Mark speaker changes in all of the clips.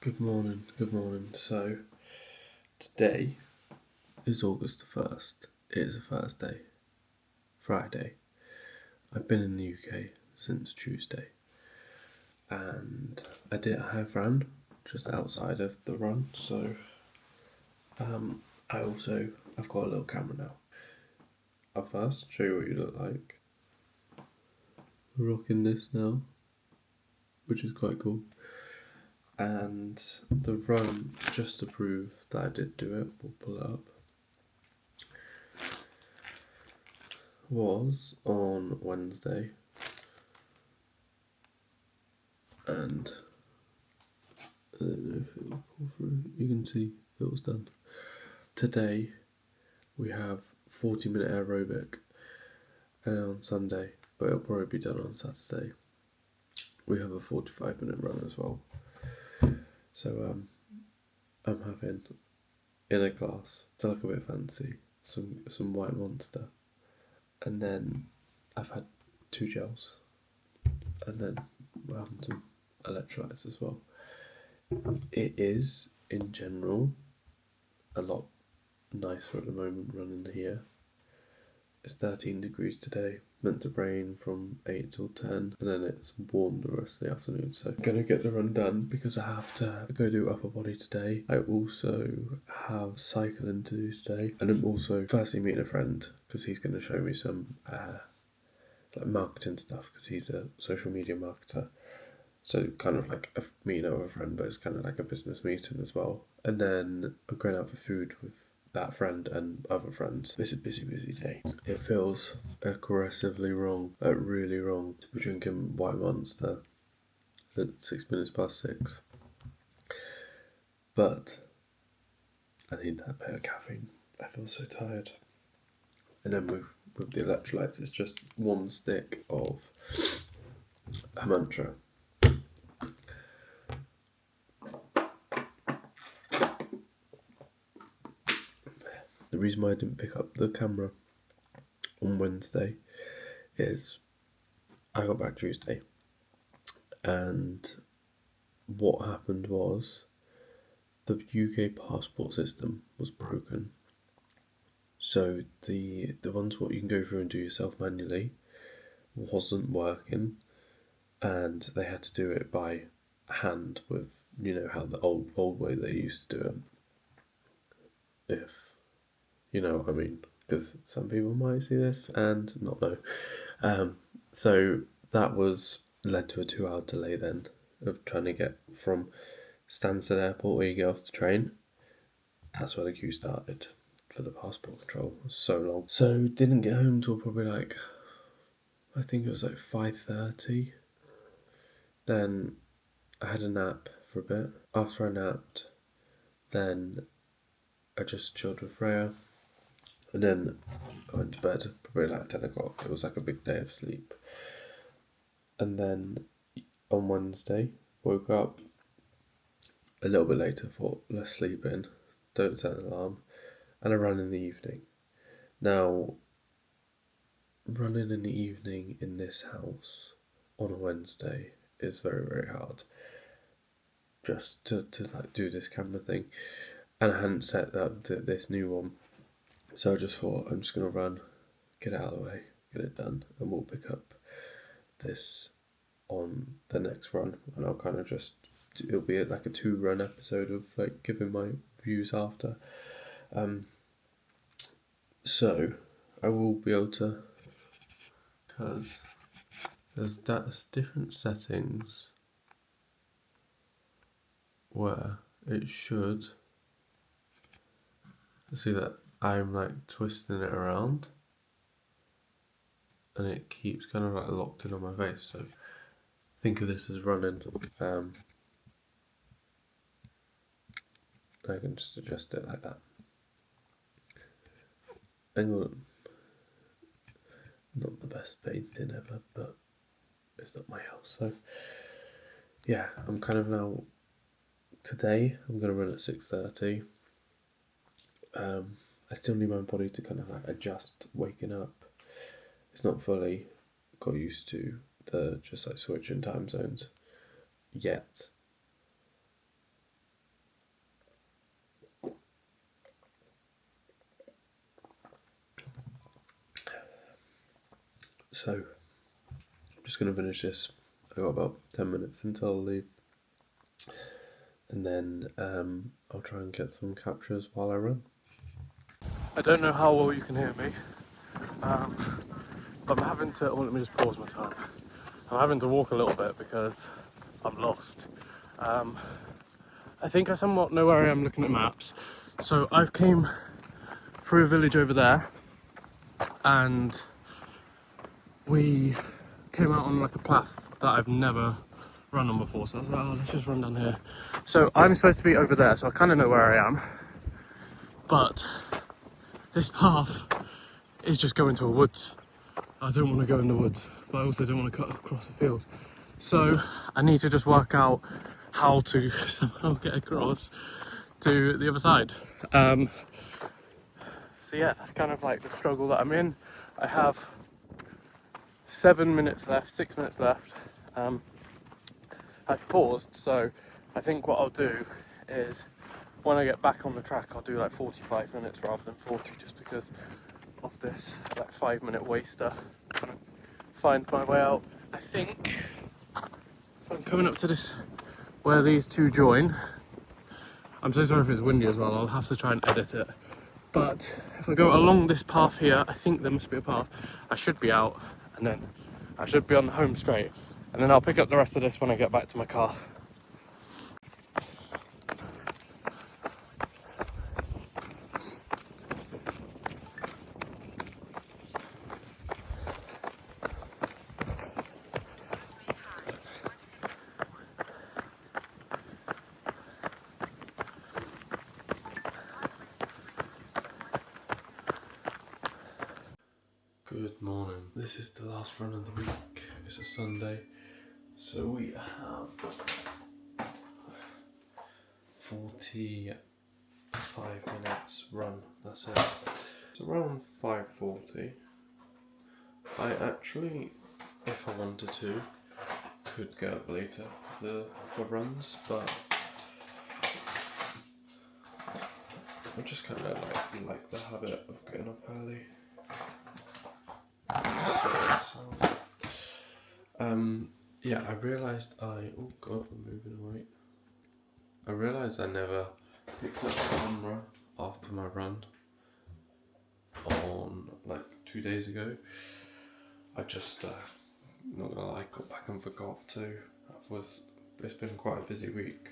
Speaker 1: Good morning, good morning. So, today is August the 1st. It is a Thursday, Friday. I've been in the UK since Tuesday, and I have ran just outside of the run, so I've got a little camera now. I'll first show you what you look like. We're rocking this now, which is quite cool. And the run, just to prove that I did do it, we'll pull it up, was on Wednesday, and I don't know if it will pull through. You can see it was done. Today we have 40-minute aerobic, and on Sunday, but it'll probably be done on Saturday, we have a 45-minute run as well. So I'm having in a glass to look a bit fancy some white monster, and then I've had 2 gels, and then we're having some electrolytes as well. It is in general a lot nicer at the moment running here. It's 13 degrees today, meant to rain from 8 till 10, and then it's warm the rest of the afternoon. So I'm gonna get the run done because I have to go do upper body today. I also have cycling to do today, and I'm also firstly meeting a friend because he's going to show me some like marketing stuff because he's a social media marketer. So kind of like meeting up with a friend, but it's kind of like a business meeting as well. And then I'm going out for food with that friend and other friends. It's a busy day. It feels aggressively wrong, like really wrong, to be drinking White Monster at 6 minutes past 6. But I need that bit of caffeine. I feel so tired. And then with the electrolytes, it's just one stick of a mantra. The reason why I didn't pick up the camera on Wednesday is I got back Tuesday, and what happened was the UK passport system was broken. So the ones what you can go through and do yourself manually wasn't working, and they had to do it by hand with how the old way they used to do it. If you know what I mean, because some people might see this and not know. So that was led to a 2-hour delay then of trying to get from Stansted Airport where you get off the train. That's where the queue started for the passport control. It was so long. So didn't get home till probably I think it was 5:30. Then I had a nap for a bit. After I napped, then I just chilled with Freya. And then I went to bed probably 10 o'clock. It was like a big day of sleep. And then on Wednesday, woke up a little bit later, thought, let's sleep in, don't set an alarm, and I ran in the evening. Now, running in the evening in this house on a Wednesday is very, very hard. Just to do this camera thing. And I hadn't set up this new one. So I just thought, I'm just going to run, get it out of the way, get it done, and we'll pick up this on the next run. And I'll kind of it'll be like a 2-run episode of giving my views after. So I will be able to, because there's different settings where it should see that I'm twisting it around and it keeps kind of locked in on my face. So think of this as running. I can just adjust it like that. Hang on. Not the best painting ever, but it's not my house. So yeah, I'm kind of now. Today I'm gonna run at 6:30. I still need my body to kind of adjust waking up. It's not fully got used to the just switching time zones yet. So I'm just going to finish this. I got about 10 minutes until I'll leave, and then I'll try and get some captures while I run. I don't know how well you can hear me, but I'm having to, let me just pause my time. I'm having to walk a little bit because I'm lost. I think I somewhat know where I am looking at maps. So I've came through a village over there, and we came out on like a path that I've never run on before. So I was like, oh, let's just run down here. So I'm supposed to be over there, so I kind of know where I am. But this path is just going to a woods. I don't want to go in the woods, but I also don't want to cut across the field. So I need to just work out how to somehow get across to the other side. So yeah, that's kind of like the struggle that I'm in. I have 7 minutes left, 6 minutes left. I've paused, so I think what I'll do is when I get back on the track, I'll do like 45 minutes rather than 40, just because of this like 5-minute waster. Kind of find my way out. I think if I'm coming up to this where these two join. I'm so sorry if it's windy as well. I'll have to try and edit it. But if I go along this path here, I think there must be a path. I should be out, and then I should be on the home straight, and then I'll pick up the rest of this when I get back to my car. Good morning. This is the last run of the week. It's a Sunday, so we have 45 minutes run. That's it. It's around 5:40. I actually, if I wanted to, could get up later for runs, but I just kind of like the habit of getting up early. Yeah, I realised oh god, I'm moving away. I realised I never picked up the camera after my run on like 2 days ago. I just, not gonna lie, got back and forgot to. It's been quite a busy week.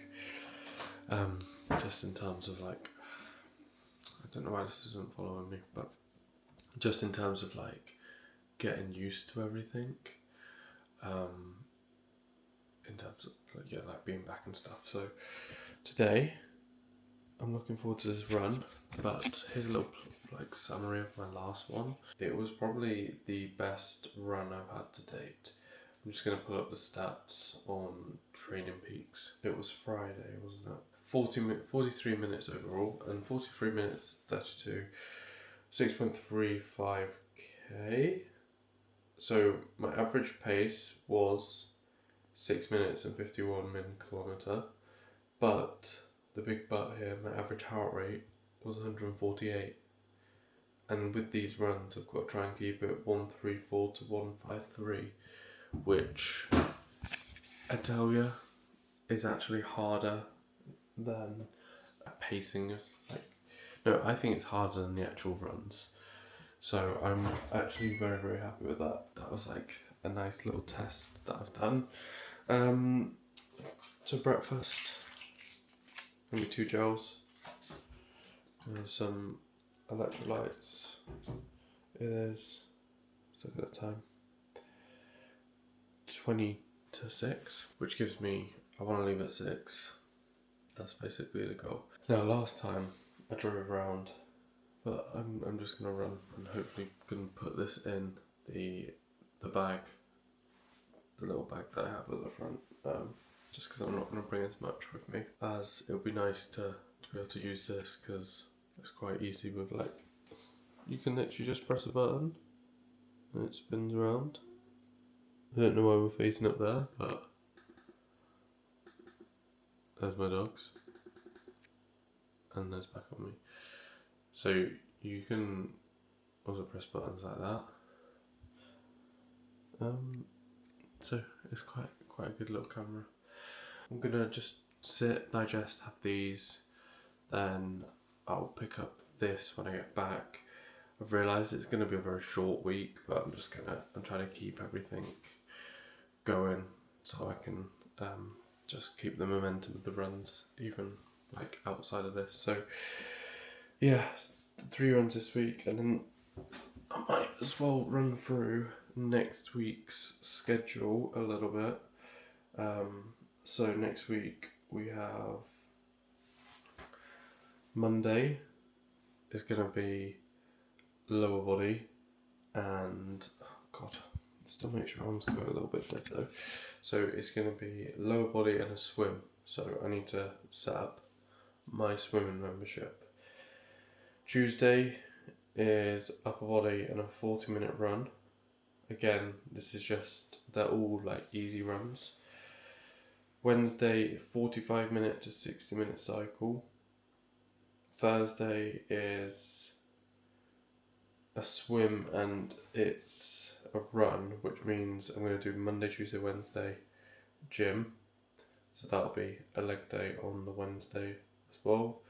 Speaker 1: Just in terms of like, I don't know why this isn't following me, but just in terms of like getting used to everything. In terms of like being back and stuff. So today I'm looking forward to this run, but here's a little like summary of my last one. It was probably the best run I've had to date. I'm just going to pull up the stats on Training Peaks. It was Friday, wasn't it? 43 minutes overall, and 43 minutes 32, 6.35k. So my average pace was 6 minutes and 51 min/kilometre, but the big but here, my average heart rate was 148. And with these runs, I've got to try and keep it 134 to 153, which I tell you is actually harder than a pacing. No, I think it's harder than the actual runs. So I'm actually very, very happy with that. That was like a nice little test that I've done. So breakfast, maybe 2 gels, some electrolytes. It is, let's look at the time, 20 to 6, which gives me, I want to leave at 6. That's basically the goal. Now last time I drove around, but I'm just going to run and hopefully can put this in the bag, the little bag that I have at the front, just because I'm not going to bring as much with me, as it would be nice to be able to use this, because it's quite easy with like, you can literally just press a button and it spins around. I don't know why we're facing up there, but there's my dogs, and there's back on me. So you can also press buttons like that, So it's quite a good little camera. I'm gonna just sit, digest, have these, then I'll pick up this when I get back. I've realised it's gonna be a very short week, but I'm trying to keep everything going so I can just keep the momentum of the runs even like outside of this. So yeah, 3 runs this week, and then I might as well run through next week's schedule a little bit. So next week we have Monday is going to be lower body, and God, still make sure arms go a little bit dead though. So it's going to be lower body and a swim. So I need to set up my swimming membership. Tuesday is upper body and a 40-minute run. Again, they're all like easy runs. Wednesday, 45-minute to 60-minute cycle. Thursday is a swim and it's a run, which means I'm going to do Monday, Tuesday, Wednesday gym. So that'll be a leg day on the Wednesday as well.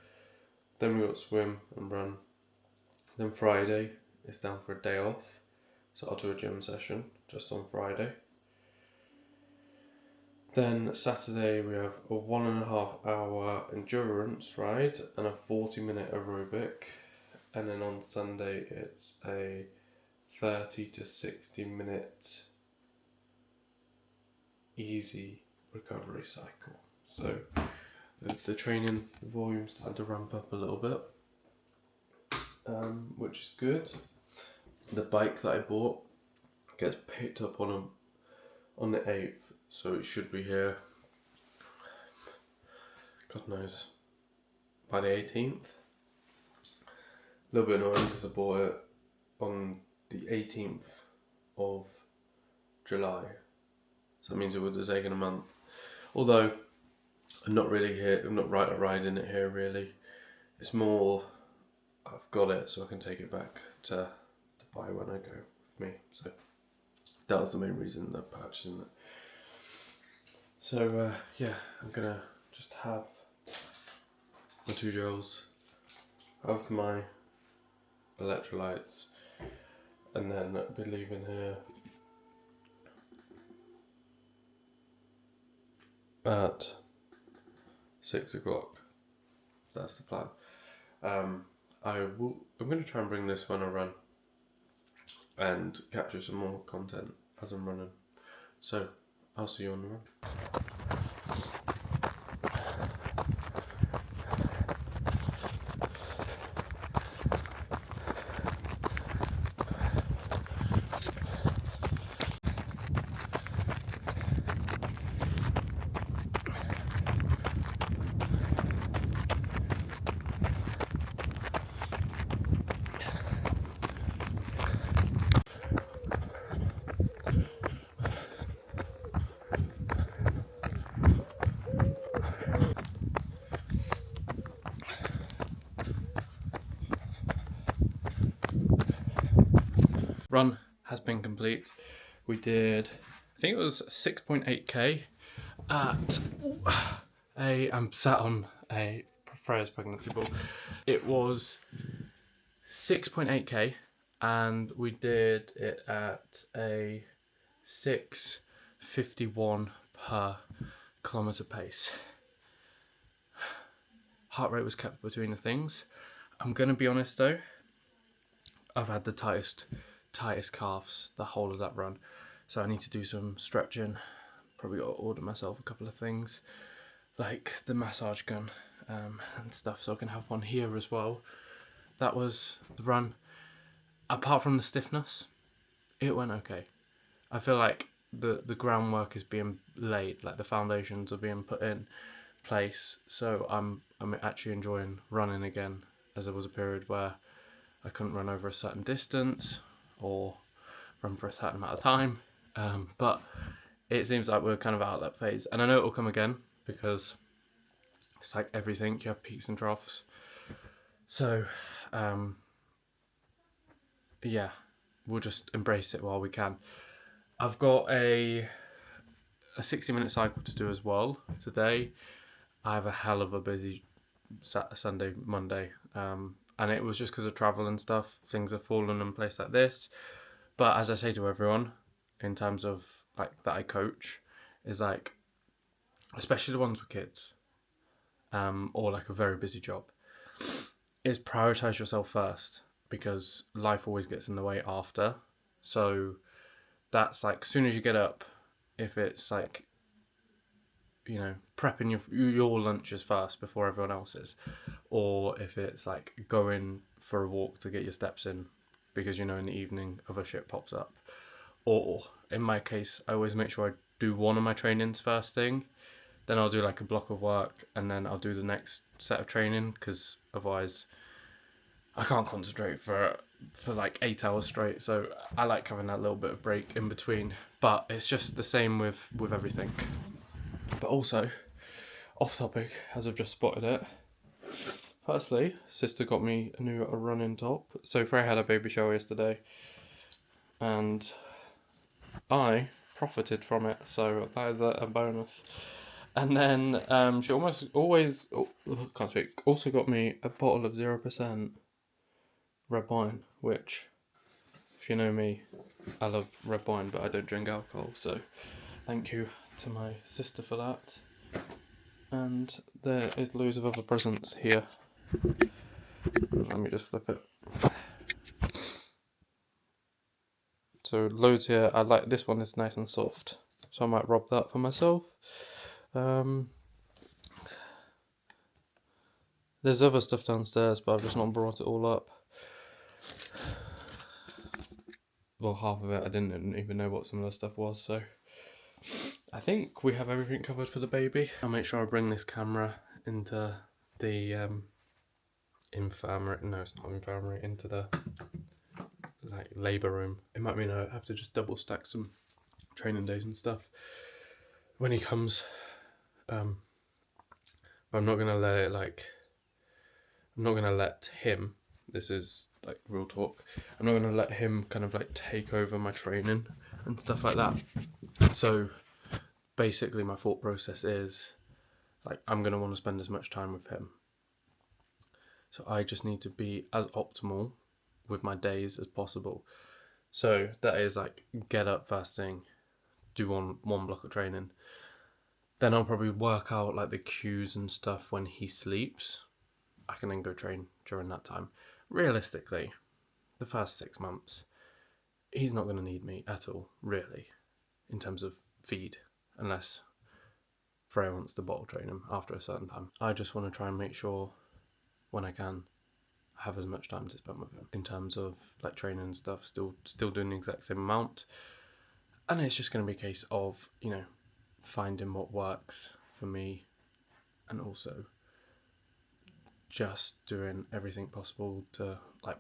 Speaker 1: Then we got swim and run. Then Friday is down for a day off. So I'll do a gym session just on Friday. Then Saturday we have a 1.5 hour endurance ride and a 40-minute aerobic. And then on Sunday it's a 30 to 60-minute easy recovery cycle. So the training volume's starting to ramp up a little bit, which is good. The bike that I bought gets picked up on the 8th, so it should be here, God knows, by the 18th. A little bit annoying because I bought it on the 18th of July, so that means it would have taken a month. Although I'm not riding it here really. It's more I've got it so I can take it back to buy when I go with me. So that was the main reason of purchasing it. So yeah, I'm gonna just have my 2 gels, have my electrolytes, and then be leaving here at 6 o'clock. That's the plan. I'm going to try and bring this when I run and capture some more content as I'm running. So I'll see you on the run. Run has been complete. We did, I think it was 6.8k at I'm sat on a Freya's pregnancy ball. It was 6.8k and we did it at a 6:51 per kilometre pace. Heart rate was kept between the things. I'm going to be honest though, I've had the tightest calves the whole of that run, so I need to do some stretching. Probably got to order myself a couple of things like the massage gun and stuff, so I can have one here as well. That was the run. Apart from the stiffness, it went okay. I feel like the groundwork is being laid, like the foundations are being put in place, so I'm actually enjoying running again, as there was a period where I couldn't run over a certain distance or run for a certain amount of time, but it seems like we're kind of out of that phase, and I know it will come again because it's like everything, you have peaks and troughs. So yeah, we'll just embrace it while we can.
Speaker 2: I've got a 60-minute cycle to do as well today. I have a hell of a busy Sunday, Monday, and it was just because of travel and stuff. Things have fallen in place like this. But as I say to everyone, in terms of like that I coach, is like, especially the ones with kids, or like a very busy job, is prioritize yourself first because life always gets in the way after. So that's like, as soon as you get up, if it's like, prepping your lunches first before everyone else's, or if it's like going for a walk to get your steps in because in the evening other shit pops up, or in my case I always make sure I do one of my trainings first thing, then I'll do like a block of work and then I'll do the next set of training because otherwise I can't concentrate for like 8 hours straight. So I like having that little bit of break in between, but it's just the same with everything. But also, off topic, as I've just spotted it, firstly, sister got me a new running top. So Freya had a baby shower yesterday, and I profited from it. So that is a bonus. And then she almost always can't speak. Also got me a bottle of 0% red wine, which, if you know me, I love red wine, but I don't drink alcohol. So thank you to my sister for that. And there is loads of other presents here. Let me just flip it. So loads here. I like this one. Is nice and soft, so I might rob that for myself. There's other stuff downstairs, but I've just not brought it all up. Well, half of it I didn't even know what some of the stuff was. So I think we have everything covered for the baby. I'll make sure I bring this camera into the infirmary. No, it's not infirmary. Into the like labour room. It might mean I have to just double stack some training days and stuff when he comes. But I'm not gonna let it like. I'm not gonna let him. This is like real talk. I'm not gonna let him kind of like take over my training and stuff like that. So basically, my thought process is like I'm gonna want to spend as much time with him. So I just need to be as optimal with my days as possible. So that is like get up first thing, do one block of training. Then I'll probably work out like the cues and stuff when he sleeps. I can then go train during that time. Realistically, the first 6 months, he's not going to need me at all, really, in terms of feed, unless Freya wants to bottle train him after a certain time. I just want to try and make sure when I can have as much time to spend with him in terms of like training and stuff, still doing the exact same amount. And it's just going to be a case of, finding what works for me and also just doing everything possible to like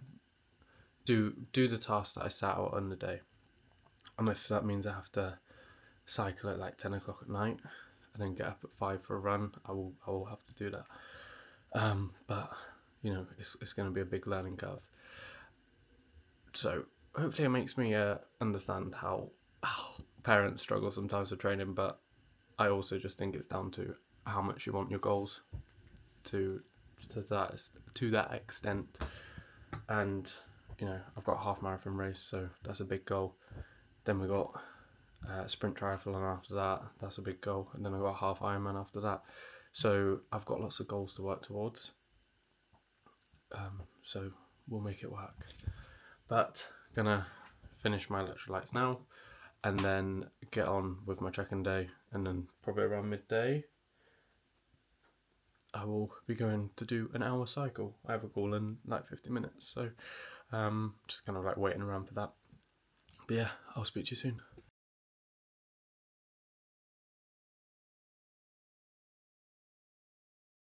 Speaker 2: do the tasks that I set out on the day. And if that means I have to cycle at like 10 o'clock at night and then get up at 5 for a run, I will have to do that. But it's going to be a big learning curve. So hopefully it makes me understand how parents struggle sometimes with training, but I also just think it's down to how much you want your goals to that extent. And I've got a half marathon race, so that's a big goal. Then we got sprint triathlon after that. That's a big goal, and then I got a half Ironman after that. So I've got lots of goals to work towards. So we'll make it work. But gonna finish my electrolytes now, and then get on with my check-in day, and then probably around midday, I will be going to do an hour cycle. I have a call in like 50 minutes, so just kind of like waiting around for that. But yeah, I'll speak to you soon.